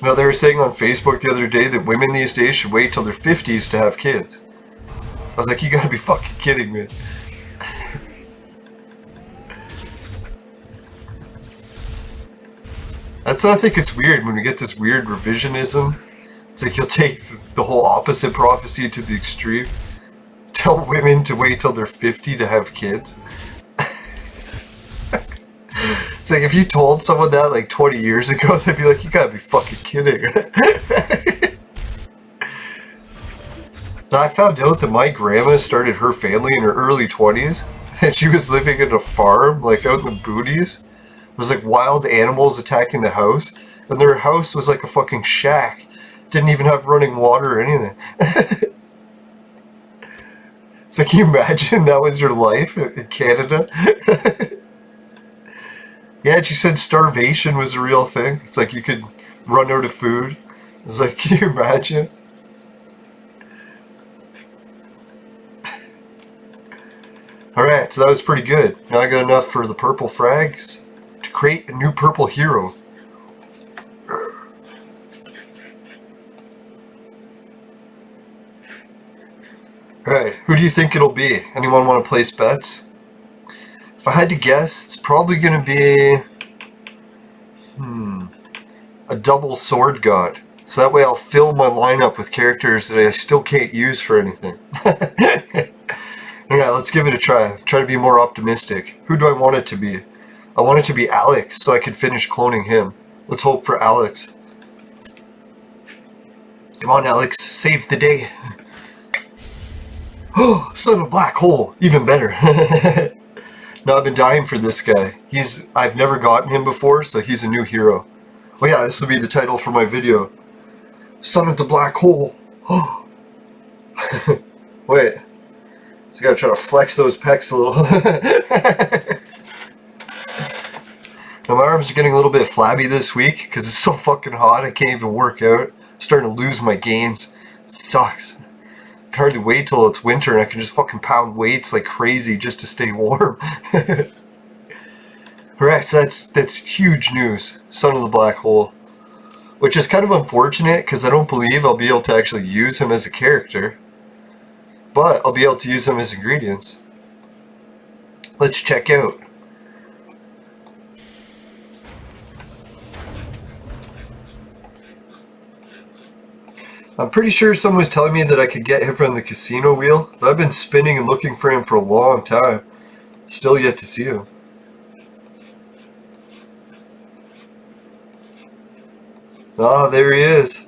No, they were saying on Facebook the other day that women these days should wait till their 50s to have kids. I was like, you gotta be fucking kidding me. That's what I think it's weird when we get this weird revisionism. It's like you'll take the whole opposite prophecy to the extreme. Tell women to wait till they're 50 to have kids. It's like if you told someone that like 20 years ago, they'd be like, you gotta be fucking kidding. Now, I found out that my grandma started her family in her early 20s, and she was living in a farm, like out in the boonies. There was like wild animals attacking the house, and their house was like a fucking shack. Didn't even have running water or anything. It's like, can you imagine that was your life in Canada? Yeah, she said starvation was a real thing. It's like you could run out of food. It's like, can you imagine? Alright, so that was pretty good. Now I got enough for the purple frags to create a new purple hero. Alright, who do you think it'll be? Anyone want to place bets? If I had to guess, it's probably going to be a double sword god. So that way I'll fill my lineup with characters that I still can't use for anything. Alright, let's give it a try. Try to be more optimistic. Who do I want it to be? I want it to be Alex, so I can finish cloning him. Let's hope for Alex. Come on, Alex. Save the day. Oh, son of a black hole. Even better. No, I've been dying for this guy. I've never gotten him before, so he's a new hero. Oh yeah, this will be the title for my video. Son of the black hole. Wait. So I gotta try to flex those pecs a little. Now my arms are getting a little bit flabby this week because it's so fucking hot I can't even work out. I'm starting to lose my gains. It sucks. I can hardly wait till it's winter and I can just fucking pound weights like crazy just to stay warm. Alright, so that's huge news. Son of the black hole. Which is kind of unfortunate because I don't believe I'll be able to actually use him as a character. But I'll be able to use them as ingredients. Let's check out. I'm pretty sure someone was telling me that I could get him from the casino wheel, but I've been spinning and looking for him for a long time. Still yet to see him. Ah, there he is.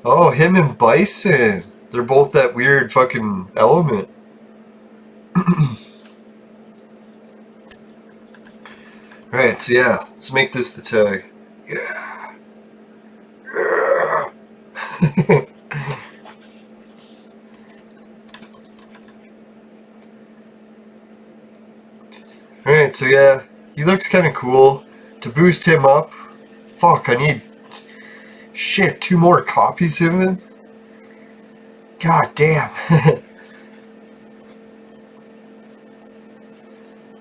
Oh, him and Bison. They're both that weird fucking element. Alright, so yeah, let's make this the tag. Yeah. Yeah. Alright, so yeah, he looks kind of cool. To boost him up, fuck, I need, shit, 2 more copies of him? God damn.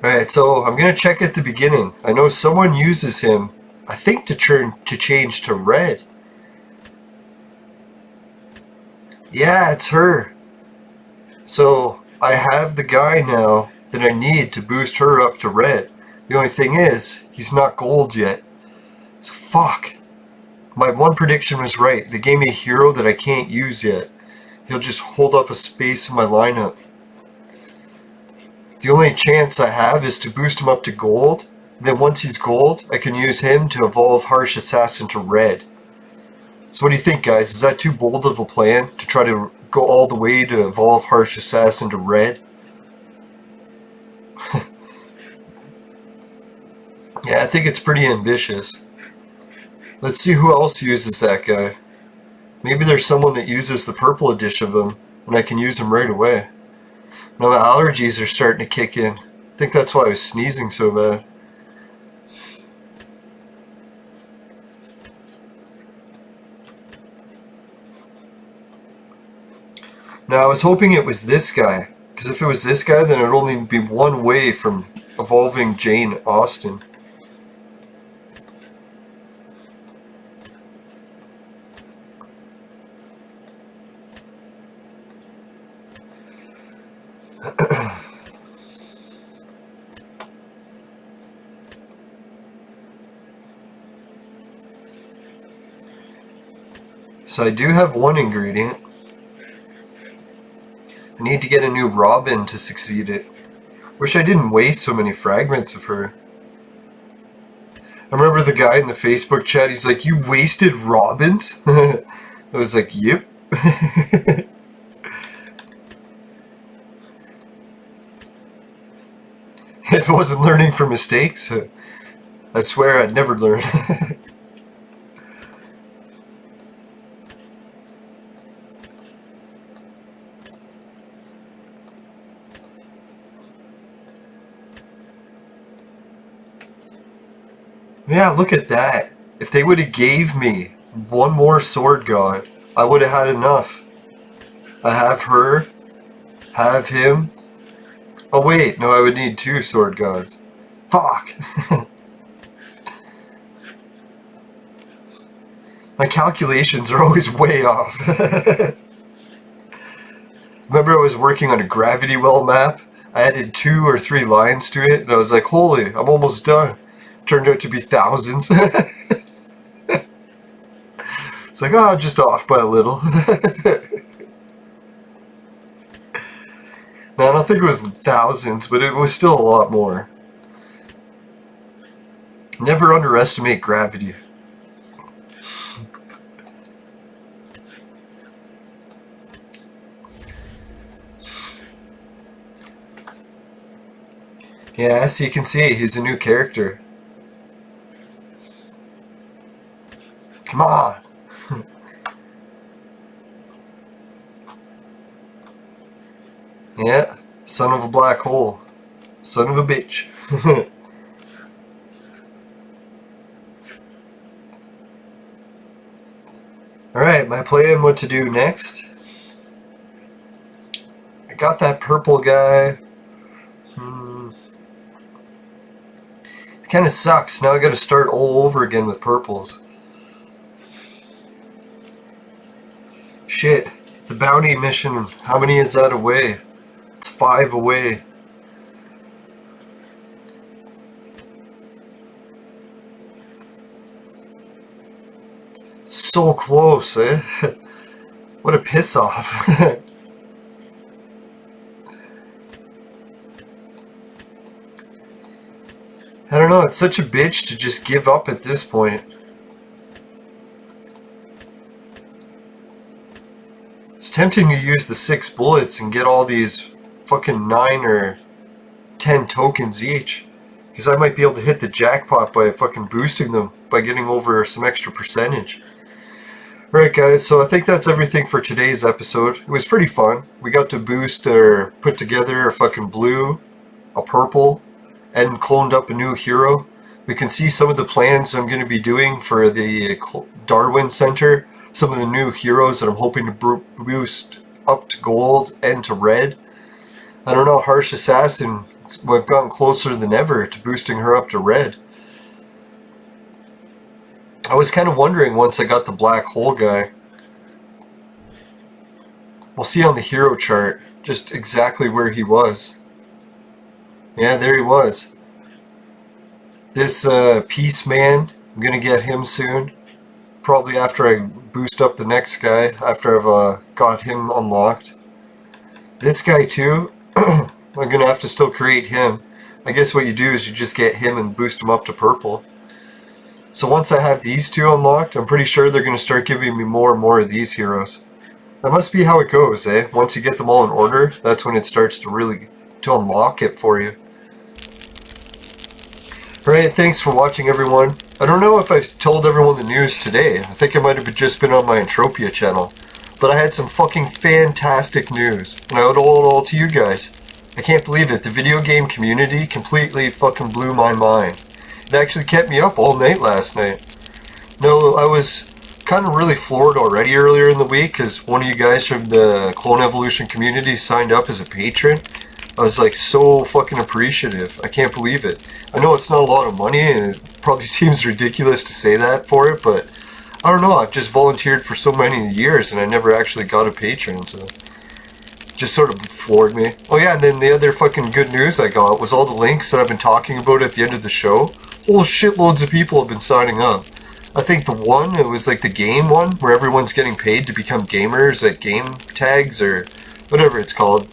Alright, so I'm gonna check at the beginning. I know someone uses him, I think to change to red. Yeah, it's her. So I have the guy now that I need to boost her up to red. The only thing is, he's not gold yet. So fuck. My one prediction was right. They gave me a hero that I can't use yet. He'll just hold up a space in my lineup. The only chance I have is to boost him up to gold. Then once he's gold, I can use him to evolve Harsh Assassin to red. So what do you think, guys? Is that too bold of a plan to try to go all the way to evolve Harsh Assassin to red? Yeah, I think it's pretty ambitious. Let's see who else uses that guy. Maybe there's someone that uses the purple edition of him, and I can use him right away. Now my allergies are starting to kick in. I think that's why I was sneezing so bad. Now I was hoping it was this guy, because if it was this guy, then it would only be one way from evolving Jane Austen. So I do have one ingredient. I need to get a new Robin to succeed it. Wish I didn't waste so many fragments of her. I remember the guy in the Facebook chat, he's like, "You wasted Robins?" I was like, "Yep." If I wasn't learning from mistakes, I swear I'd never learn. Yeah, look at that. If they would have gave me one more sword god, I would have had enough. I have her, have him. Oh wait, no, I would need 2 sword gods. Fuck! My calculations are always way off. Remember I was working on a gravity well map? I added 2 or 3 lines to it, and I was like, holy, I'm almost done. Turned out to be thousands. It's like, oh, just off by a little. No, I don't think it was thousands, but it was still a lot more. Never underestimate gravity. Yeah, so you can see, he's a new character. Come on! Yeah, son of a black hole. Son of a bitch. Alright, my plan, what to do next. I got that purple guy. It kind of sucks. Now I gotta start all over again with purples. Shit. The bounty mission, how many is that away? It's 5 away. So close, eh? What a piss off. I don't know, it's such a bitch to just give up at this point. It's tempting to use the 6 bullets and get all these fucking 9 or 10 tokens each. Because I might be able to hit the jackpot by fucking boosting them, by getting over some extra percentage. Alright guys, so I think that's everything for today's episode. It was pretty fun. We got to boost or put together a fucking blue, a purple, and cloned up a new hero. We can see some of the plans I'm going to be doing for the Darwin Center. Some of the new heroes that I'm hoping to boost up to gold and to red. I don't know, Harsh Assassin, we've gotten closer than ever to boosting her up to red. I was kind of wondering once I got the black hole guy. We'll see on the hero chart just exactly where he was. Yeah, there he was. This Peace Man, I'm going to get him soon. Probably after I boost up the next guy, after I've got him unlocked. This guy too, I'm going to have to still create him. I guess what you do is you just get him and boost him up to purple. So once I have these 2 unlocked, I'm pretty sure they're going to start giving me more and more of these heroes. That must be how it goes, eh? Once you get them all in order, that's when it starts to really unlock it for you. Alright, thanks for watching everyone. I don't know if I told everyone the news today. I think it might have just been on my Entropia channel. But I had some fucking fantastic news. And I owe it all to you guys. I can't believe it. The video game community completely fucking blew my mind. It actually kept me up all night last night. No, I was kind of really floored already earlier in the week because one of you guys from the Clone Evolution community signed up as a patron. I was like so fucking appreciative. I can't believe it. I know it's not a lot of money and it probably seems ridiculous to say that for it, but I don't know. I've just volunteered for so many years and I never actually got a patron, so just sort of floored me. Oh yeah, and then the other fucking good news I got was all the links that I've been talking about at the end of the show. Whole shitloads of people have been signing up. I think it was like the game one, where everyone's getting paid to become gamers at game tags, or whatever it's called.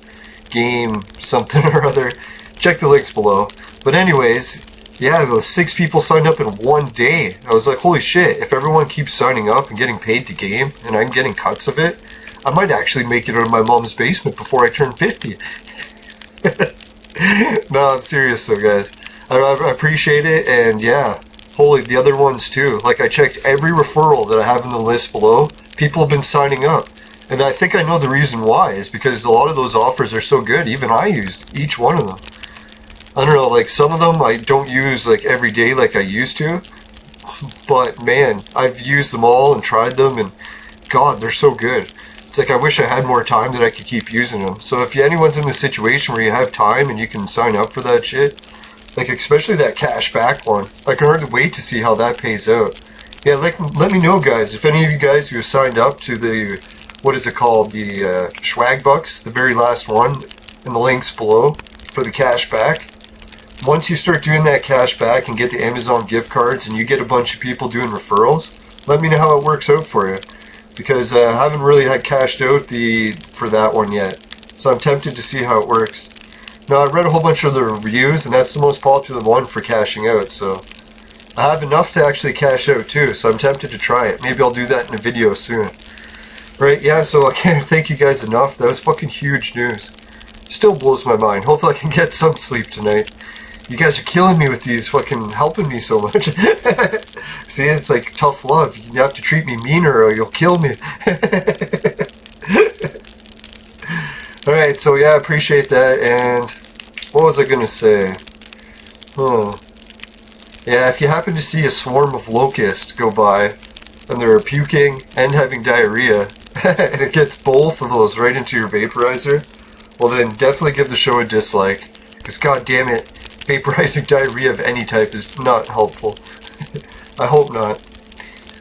Game something or other. Check the links below. But anyways, yeah, those 6 people signed up in one day. I was like, holy shit, if everyone keeps signing up and getting paid to game, and I'm getting cuts of it, I might actually make it out of my mom's basement before I turn 50. No, I'm serious though, guys. I appreciate it, and yeah, holy, the other ones too. Like, I checked every referral that I have in the list below. People have been signing up. And I think I know the reason why, is because a lot of those offers are so good. Even I used each one of them. I don't know, like some of them I don't use like every day like I used to. But man, I've used them all and tried them, and God, they're so good. It's like I wish I had more time that I could keep using them. So if anyone's in the situation where you have time and you can sign up for that shit, like especially that cash back one, I can hardly wait to see how that pays out. Yeah, let me know, guys, if any of you guys who have signed up to the, what is it called, the swag bucks, the very last one in the links below for the cash back. Once you start doing that cash back and get the Amazon gift cards and you get a bunch of people doing referrals, let me know how it works out for you. Because I haven't really had cashed out for that one yet. So I'm tempted to see how it works. Now, I read a whole bunch of the reviews, and that's the most popular one for cashing out, so I have enough to actually cash out too, so I'm tempted to try it. Maybe I'll do that in a video soon. Right, yeah, so I can't thank you guys enough. That was fucking huge news. Still blows my mind. Hopefully I can get some sleep tonight. You guys are killing me with these, fucking helping me so much. See, it's like tough love. You have to treat me meaner or you'll kill me. Alright, so yeah, I appreciate that, and what was I gonna say? Yeah, if you happen to see a swarm of locusts go by, and they're puking and having diarrhea, and it gets both of those right into your vaporizer, well then definitely give the show a dislike, because god damn it, vaporizing diarrhea of any type is not helpful. I hope not.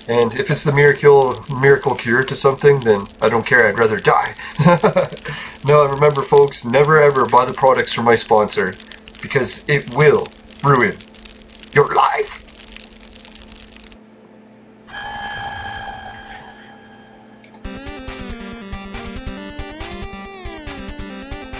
And if it's the miracle cure to something, then I don't care, I'd rather die. No, and remember folks, never ever buy the products from my sponsor, because it will ruin your life.